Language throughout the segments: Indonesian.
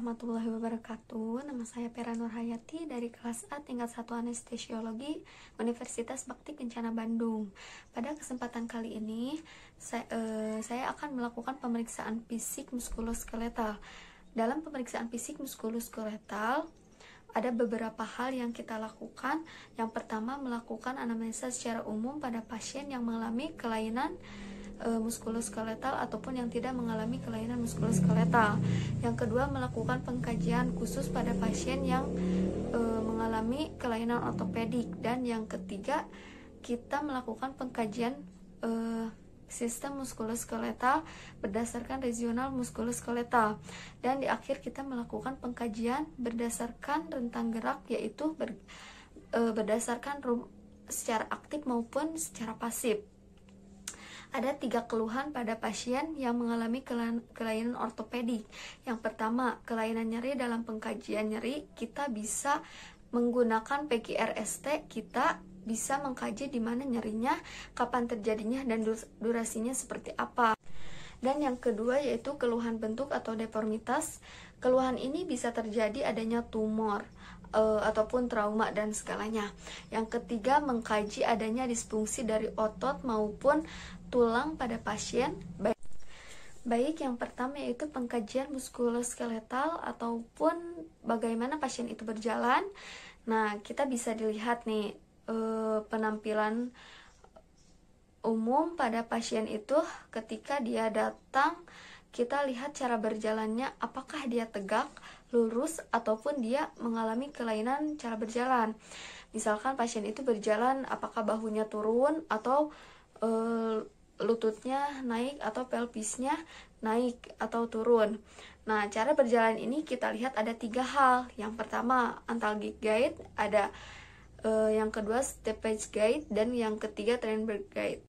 warahmatullahi wabarakatuh. Nama saya Pera Nurhayati dari kelas A tingkat 1 Anestesiologi Universitas Bakti Kencana Bandung. Pada kesempatan kali ini saya akan melakukan pemeriksaan fisik muskuloskeletal. Dalam pemeriksaan fisik muskuloskeletal ada beberapa hal yang kita lakukan. Yang pertama, melakukan anamnesa secara umum pada pasien yang mengalami kelainan muskuloskeletal ataupun yang tidak mengalami kelainan muskuloskeletal. Yang kedua, melakukan pengkajian khusus pada pasien yang mengalami kelainan ortopedik. Dan yang ketiga, kita melakukan pengkajian sistem muskuloskeletal berdasarkan regional muskuloskeletal. Dan di akhir kita melakukan pengkajian berdasarkan rentang gerak, yaitu berdasarkan secara aktif maupun secara pasif. Ada 3 keluhan pada pasien yang mengalami kelainan ortopedik. Yang pertama, kelainan nyeri. Dalam pengkajian nyeri, kita bisa menggunakan PQRST. Kita bisa mengkaji di mana nyerinya, kapan terjadinya, dan durasinya seperti apa. Dan yang kedua yaitu keluhan bentuk atau deformitas. Keluhan ini bisa terjadi adanya tumor ataupun trauma dan segalanya. Yang ketiga, mengkaji adanya disfungsi dari otot maupun tulang pada pasien. Baik, yang pertama yaitu pengkajian muskuloskeletal ataupun bagaimana pasien itu berjalan. Nah, kita bisa dilihat nih penampilan umum pada pasien itu ketika dia datang. Kita lihat cara berjalannya, apakah dia tegak, lurus, ataupun dia mengalami kelainan cara berjalan. Misalkan pasien itu berjalan, apakah bahunya turun atau lututnya naik atau pelvisnya naik atau turun. Nah, cara berjalan ini kita lihat ada 3 hal. Yang pertama, antalgic gait, ada yang kedua steppage gait, dan yang ketiga Trenberg gait.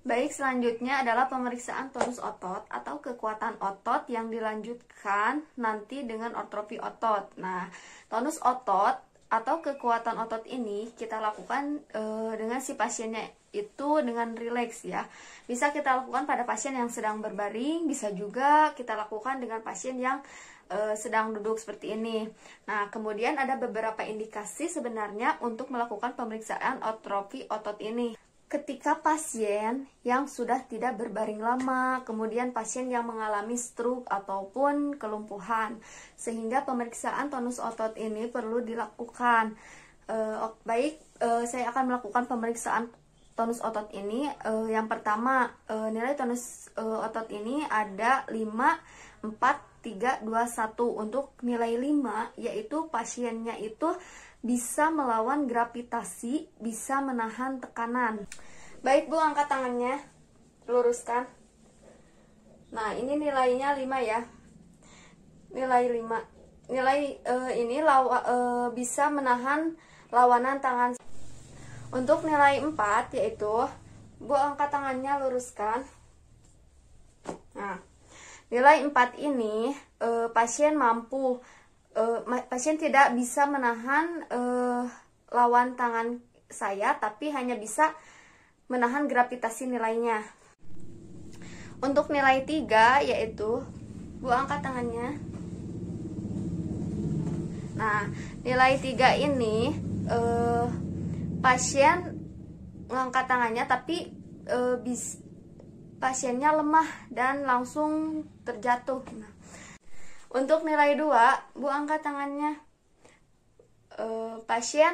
Baik, selanjutnya adalah pemeriksaan tonus otot atau kekuatan otot yang dilanjutkan nanti dengan ortrofi otot. Nah, tonus otot atau kekuatan otot ini kita lakukan dengan si pasiennya itu dengan rileks ya. Bisa kita lakukan pada pasien yang sedang berbaring, bisa juga kita lakukan dengan pasien yang sedang duduk seperti ini. Nah, kemudian ada beberapa indikasi sebenarnya untuk melakukan pemeriksaan ortrofi otot ini. Ketika pasien yang sudah tidak berbaring lama, kemudian pasien yang mengalami stroke ataupun kelumpuhan, sehingga pemeriksaan tonus otot ini perlu dilakukan. Saya akan melakukan pemeriksaan tonus otot ini. Yang pertama, nilai tonus otot ini ada 5, 4, 3, 2, 1. Untuk nilai 5, yaitu pasiennya itu bisa melawan gravitasi, bisa menahan tekanan. Baik Bu, angkat tangannya, luruskan. Nah, ini nilainya 5 ya. Nilai 5. Nilai ini bisa menahan lawanan tangan. Untuk nilai 4 yaitu Bu, angkat tangannya, luruskan. Nah, nilai 4 ini pasien mampu pasien tidak bisa menahan lawan tangan saya, tapi hanya bisa menahan gravitasi nilainya. Untuk nilai 3 yaitu Bu, angkat tangannya. Nah, nilai 3 ini pasien mengangkat tangannya tapi pasiennya lemah dan langsung terjatuh. Nah, untuk nilai 2, Bu, angkat tangannya. Pasien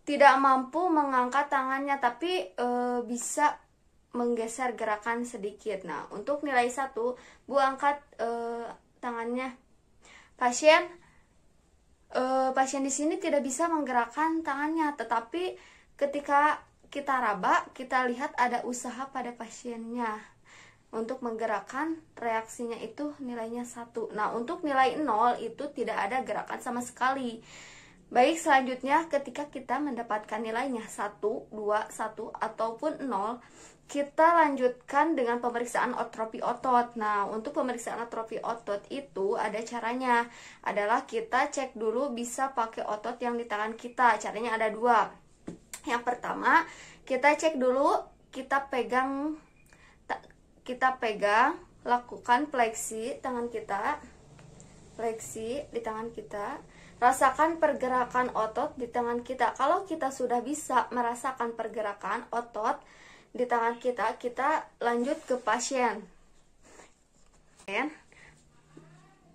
tidak mampu mengangkat tangannya, tapi bisa menggeser gerakan sedikit. Nah, untuk nilai 1, Bu, angkat tangannya. Pasien di sini tidak bisa menggerakkan tangannya, tetapi ketika kita raba, kita lihat ada usaha pada pasiennya untuk menggerakkan, reaksinya itu nilainya 1. Nah, untuk nilai 0 itu tidak ada gerakan sama sekali. Baik, selanjutnya ketika kita mendapatkan nilainya 1, 2, 1, ataupun 0, kita lanjutkan dengan pemeriksaan ortrofi otot. Nah, untuk pemeriksaan ortrofi otot itu ada caranya. Adalah kita cek dulu bisa pakai otot yang di tangan kita. Caranya ada 2. Yang pertama, kita cek dulu, kita pegang lakukan fleksi tangan kita, fleksi di tangan kita, rasakan pergerakan otot di tangan kita. Kalau kita sudah bisa merasakan pergerakan otot di tangan kita, kita lanjut ke pasien.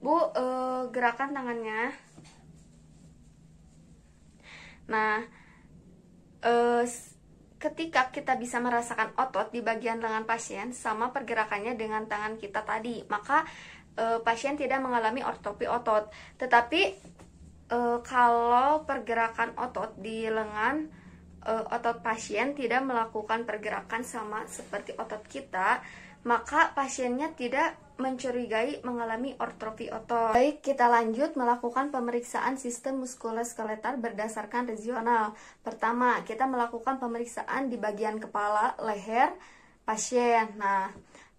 Bu, gerakan tangannya. Nah, ketika kita bisa merasakan otot di bagian lengan pasien sama pergerakannya dengan tangan kita tadi, maka pasien tidak mengalami ortopi otot. Tetapi kalau pergerakan otot di lengan otot pasien tidak melakukan pergerakan sama seperti otot kita, maka pasiennya tidak mencurigai mengalami ortopi otot. Baik, kita lanjut melakukan pemeriksaan sistem muskuloskeletal berdasarkan regional. Pertama, kita melakukan pemeriksaan di bagian kepala, leher pasien. Nah,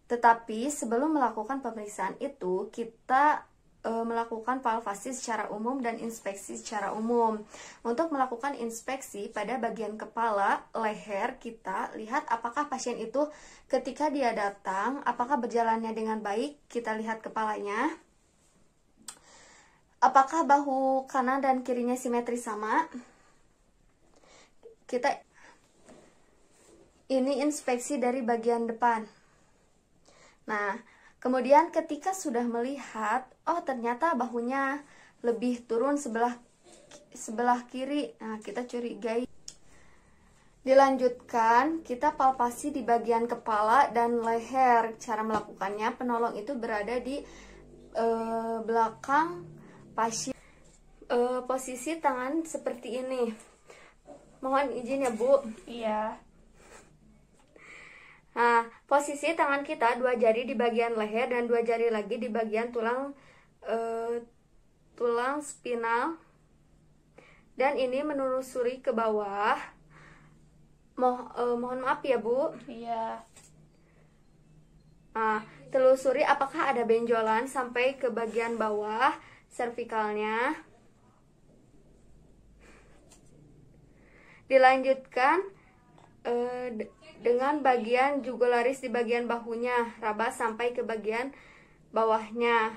tetapi sebelum melakukan pemeriksaan itu, kita melakukan palpasi secara umum dan inspeksi secara umum. Untuk melakukan inspeksi pada bagian kepala, leher, kita lihat apakah pasien itu ketika dia datang, apakah berjalannya dengan baik, kita lihat kepalanya. Apakah bahu kanan dan kirinya simetris sama? Ini inspeksi dari bagian depan. Nah, kemudian ketika sudah melihat, oh ternyata bahunya lebih turun sebelah kiri. Nah, kita curigai. Dilanjutkan, kita palpasi di bagian kepala dan leher. Cara melakukannya, penolong itu berada di belakang pasien. Posisi tangan seperti ini. Mohon izin ya, Bu. Iya. Nah, posisi tangan kita 2 jari di bagian leher dan 2 jari lagi di bagian tulang spinal, dan ini menelusuri ke bawah. Mohon maaf ya, Bu. Iya. Nah, telusuri apakah ada benjolan sampai ke bagian bawah servikalnya. Dilanjutkan dengan bagian jugularis di bagian bahunya, raba sampai ke bagian bawahnya.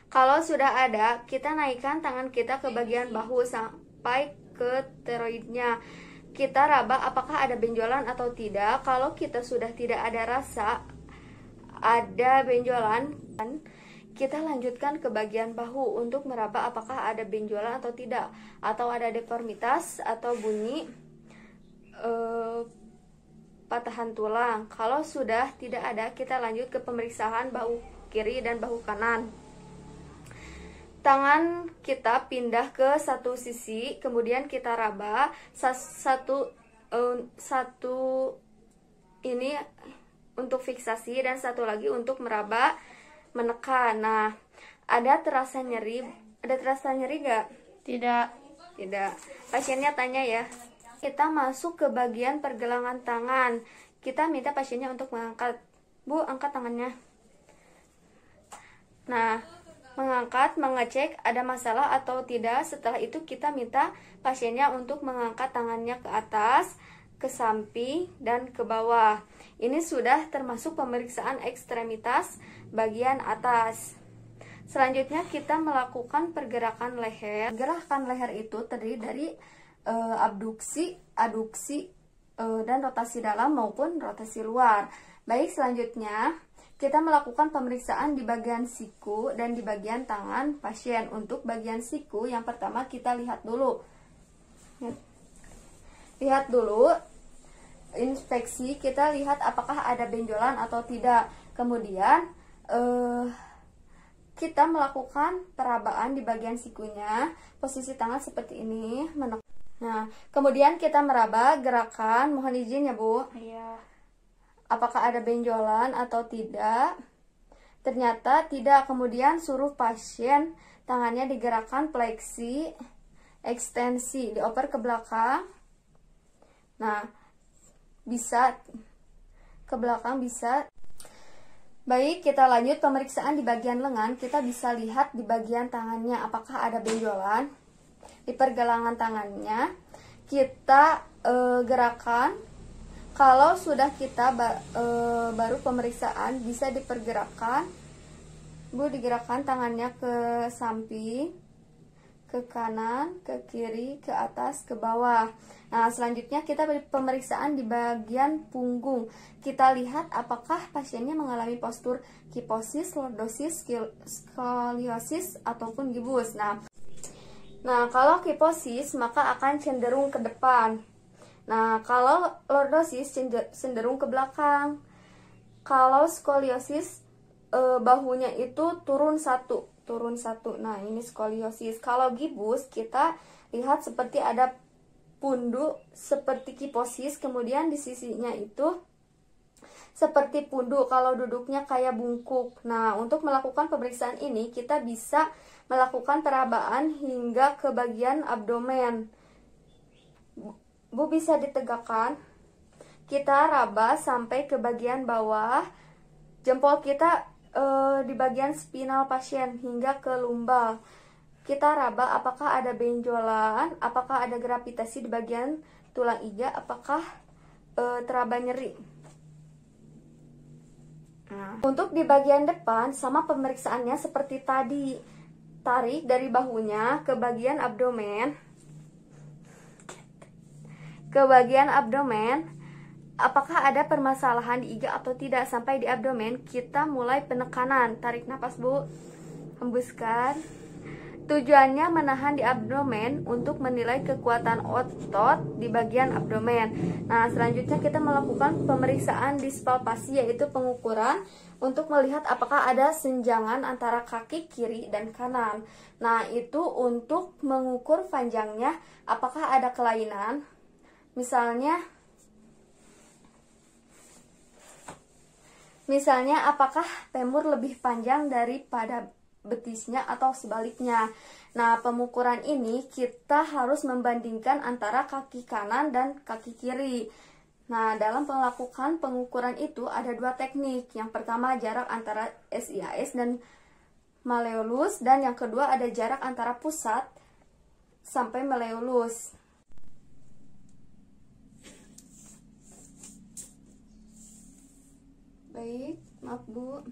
Kalau sudah ada, kita naikkan tangan kita ke bagian bahu sampai ke teroidnya. Kita raba apakah ada benjolan atau tidak. Kalau kita sudah tidak ada rasa ada benjolan, kita lanjutkan ke bagian bahu untuk meraba apakah ada benjolan atau tidak, atau ada deformitas atau bunyi patahan tulang. Kalau sudah tidak ada, kita lanjut ke pemeriksaan bahu kiri dan bahu kanan. Tangan kita pindah ke satu sisi, kemudian kita raba satu ini untuk fiksasi dan satu lagi untuk meraba menekan. Nah, ada terasa nyeri gak? Tidak. Tidak. Pasiennya tanya ya. Kita masuk ke bagian pergelangan tangan. Kita minta pasiennya untuk mengangkat. Bu, angkat tangannya. Nah, mengangkat, mengecek ada masalah atau tidak. Setelah itu kita minta pasiennya untuk mengangkat tangannya ke atas, ke samping, dan ke bawah. Ini sudah termasuk pemeriksaan ekstremitas bagian atas. Selanjutnya kita melakukan pergerakan leher. Gerakan leher itu terdiri dari abduksi, aduksi, dan rotasi dalam maupun rotasi luar. Baik, selanjutnya kita melakukan pemeriksaan di bagian siku dan di bagian tangan pasien. Untuk bagian siku, yang pertama kita lihat dulu. Lihat dulu, inspeksi, kita lihat apakah ada benjolan atau tidak. Kemudian kita melakukan perabaan di bagian sikunya, posisi tangan seperti ini. Nah, kemudian kita meraba gerakan, mohon izin ya, Bu. Iya. Apakah ada benjolan atau tidak? Ternyata tidak. Kemudian suruh pasien tangannya digerakkan fleksi, ekstensi, dioper ke belakang. Nah, bisa ke belakang, bisa. Baik, kita lanjut pemeriksaan di bagian lengan. Kita bisa lihat di bagian tangannya apakah ada benjolan. Di pergelangan tangannya kita gerakan. Kalau sudah kita baru pemeriksaan, bisa dipergerakkan. Bu digerakkan tangannya ke samping, ke kanan, ke kiri, ke atas, ke bawah. Nah, selanjutnya kita beri pemeriksaan di bagian punggung. Kita lihat apakah pasiennya mengalami postur kiposis, lordosis, skoliosis, ataupun gibus. Nah, kalau kiposis maka akan cenderung ke depan. Nah, kalau lordosis cenderung ke belakang. Kalau skoliosis bahunya itu turun satu. Nah, ini skoliosis. Kalau gibus kita lihat seperti ada pundu seperti kiposis, kemudian di sisinya itu seperti pundu kalau duduknya kayak bungkuk. Nah, untuk melakukan pemeriksaan ini kita bisa melakukan perabaan hingga ke bagian abdomen. Bu bisa ditegakkan. Kita raba sampai ke bagian bawah. Jempol kita di bagian spinal pasien hingga ke lumbal. Kita raba apakah ada benjolan, apakah ada gravitasi di bagian tulang iga, apakah teraba nyeri. Nah, untuk di bagian depan sama pemeriksaannya seperti tadi. Tarik dari bahunya ke bagian abdomen. Apakah ada permasalahan di iga atau tidak. Sampai di abdomen kita mulai penekanan. Tarik nafas, Bu. Hembuskan. Tujuannya menahan di abdomen untuk menilai kekuatan otot di bagian abdomen. Nah, selanjutnya kita melakukan pemeriksaan dispalpasi, yaitu pengukuran untuk melihat apakah ada senjangan antara kaki kiri dan kanan. Nah, itu untuk mengukur panjangnya apakah ada kelainan. Misalnya apakah femur lebih panjang daripada betisnya atau sebaliknya. Nah, pengukuran ini kita harus membandingkan antara kaki kanan dan kaki kiri. Nah, dalam melakukan pengukuran itu ada dua teknik. Yang pertama jarak antara SIAS dan malleolus, dan yang kedua ada jarak antara pusat sampai malleolus. Baik, maaf Bu.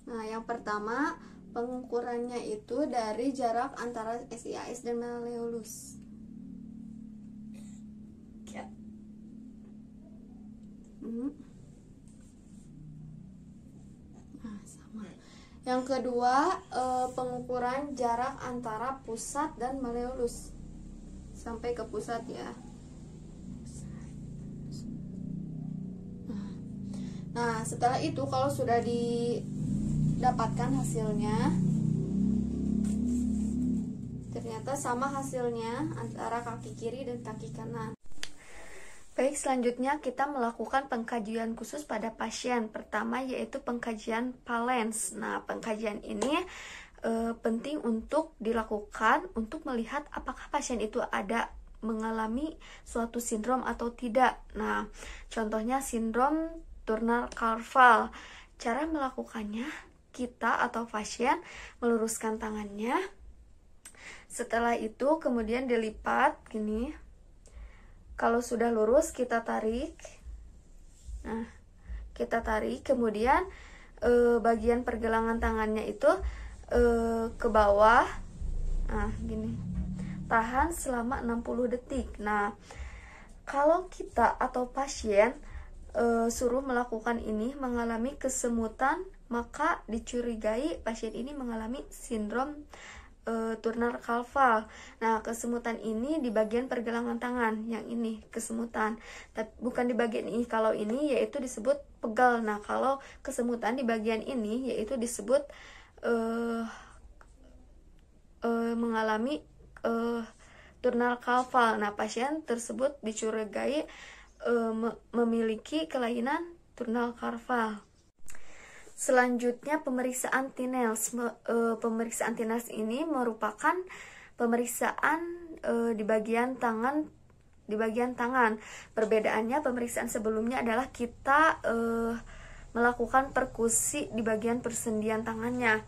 Nah, yang pertama pengukurannya itu dari jarak antara SIAS dan malleolus. Nah, sama. Yang kedua pengukuran jarak antara pusat dan malleolus sampai ke pusat ya. Nah, setelah itu kalau sudah didapatkan hasilnya, ternyata sama hasilnya antara kaki kiri dan kaki kanan. Baik, selanjutnya kita melakukan pengkajian khusus pada pasien. Pertama yaitu pengkajian Palens. Nah, pengkajian ini penting untuk dilakukan untuk melihat apakah pasien itu ada mengalami suatu sindrom atau tidak. Nah, contohnya sindrom Turner-Carvalho. Cara melakukannya, kita atau pasien meluruskan tangannya. Setelah itu kemudian dilipat gini. Kalau sudah lurus kita tarik. Nah, kita tarik, kemudian bagian pergelangan tangannya itu ke bawah. Nah, gini. Tahan selama 60 detik. Nah, kalau kita atau pasien suruh melakukan ini mengalami kesemutan, maka dicurigai pasien ini mengalami sindrom Turner-Carvalho. Nah, kesemutan ini di bagian pergelangan tangan, yang ini kesemutan, tapi bukan di bagian ini. Kalau ini yaitu disebut pegal. Nah, kalau kesemutan di bagian ini yaitu disebut mengalami Turner-Carvalho. Nah, pasien tersebut dicurigai memiliki kelainan Turner-Carvalho. Selanjutnya pemeriksaan Tinels. Pemeriksaan Tinels ini merupakan pemeriksaan di bagian tangan. Perbedaannya pemeriksaan sebelumnya adalah kita melakukan perkusi di bagian persendian tangannya.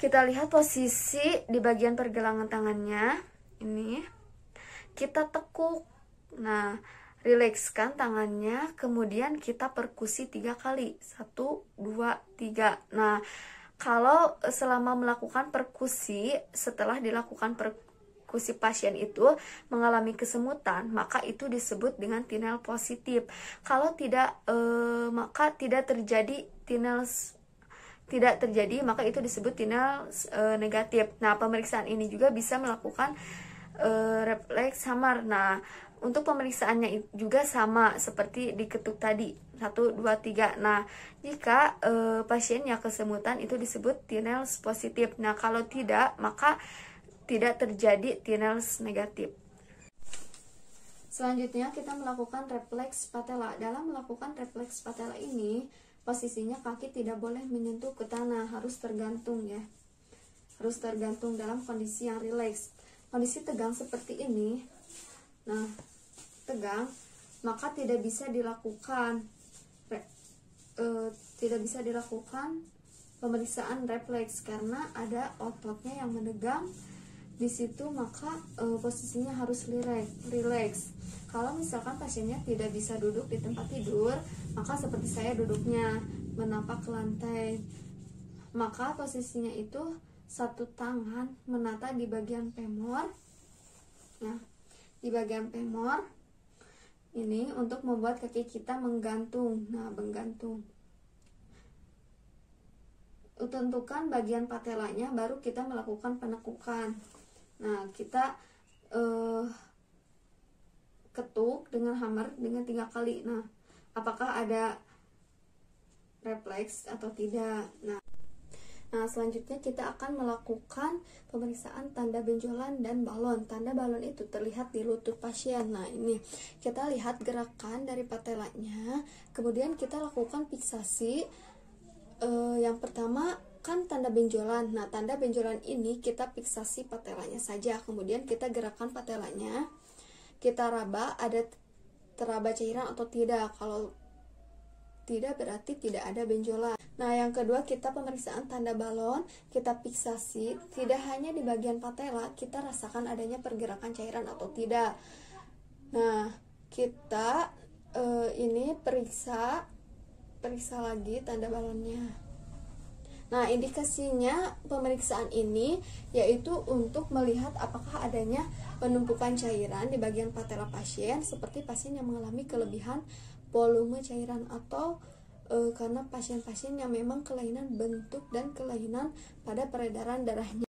Kita lihat posisi di bagian pergelangan tangannya. Ini kita tekuk. Nah, rilekskan tangannya, kemudian kita perkusi 3 kali. 1, 2, 3. Nah, kalau selama melakukan perkusi, setelah dilakukan perkusi pasien itu mengalami kesemutan, maka itu disebut dengan tinel positif. Kalau tidak, maka tidak terjadi maka itu disebut tinel negatif. Nah, pemeriksaan ini juga bisa melakukan refleks samar. Nah, untuk pemeriksaannya juga sama seperti diketuk tadi, 1, 2, 3. Nah, jika pasiennya kesemutan itu disebut tinel positif. Nah, kalau tidak, maka tidak terjadi tinel negatif. Selanjutnya kita melakukan refleks patella. Dalam melakukan refleks patella ini, posisinya kaki tidak boleh menyentuh ke tanah, harus tergantung ya. Harus tergantung dalam kondisi yang rileks. Kondisi tegang seperti ini, nah, tegang, maka tidak bisa dilakukan pemeriksaan refleks karena ada ototnya yang menegang di situ, maka posisinya harus rileks. Kalau misalkan pasiennya tidak bisa duduk di tempat tidur, maka seperti saya duduknya menapak ke lantai, maka posisinya itu satu tangan menata di bagian femur. Nah, di bagian femur ini untuk membuat kaki kita menggantung. Nah, menggantung. Tentukan bagian patelanya, baru kita melakukan penekukan. Nah, kita ketuk dengan hammer dengan 3 kali. Nah, apakah ada refleks atau tidak? Nah, selanjutnya kita akan melakukan pemeriksaan tanda benjolan dan balon. Tanda balon itu terlihat di lutut pasien. Nah, ini kita lihat gerakan dari patelanya, kemudian kita lakukan fiksasi. Yang pertama kan tanda benjolan. Nah, tanda benjolan ini kita fiksasi patelanya saja, kemudian kita gerakan patelanya, kita raba ada teraba cairan atau tidak. Kalau tidak berarti tidak ada benjolan. Nah, yang kedua kita pemeriksaan tanda balon, kita fiksasi tidak hanya di bagian patella, kita rasakan adanya pergerakan cairan atau tidak. Nah, kita ini periksa lagi tanda balonnya. Nah, indikasinya pemeriksaan ini yaitu untuk melihat apakah adanya penumpukan cairan di bagian patella pasien, seperti pasien yang mengalami kelebihan volume cairan atau karena pasien-pasien yang memang kelainan bentuk dan kelainan pada peredaran darahnya.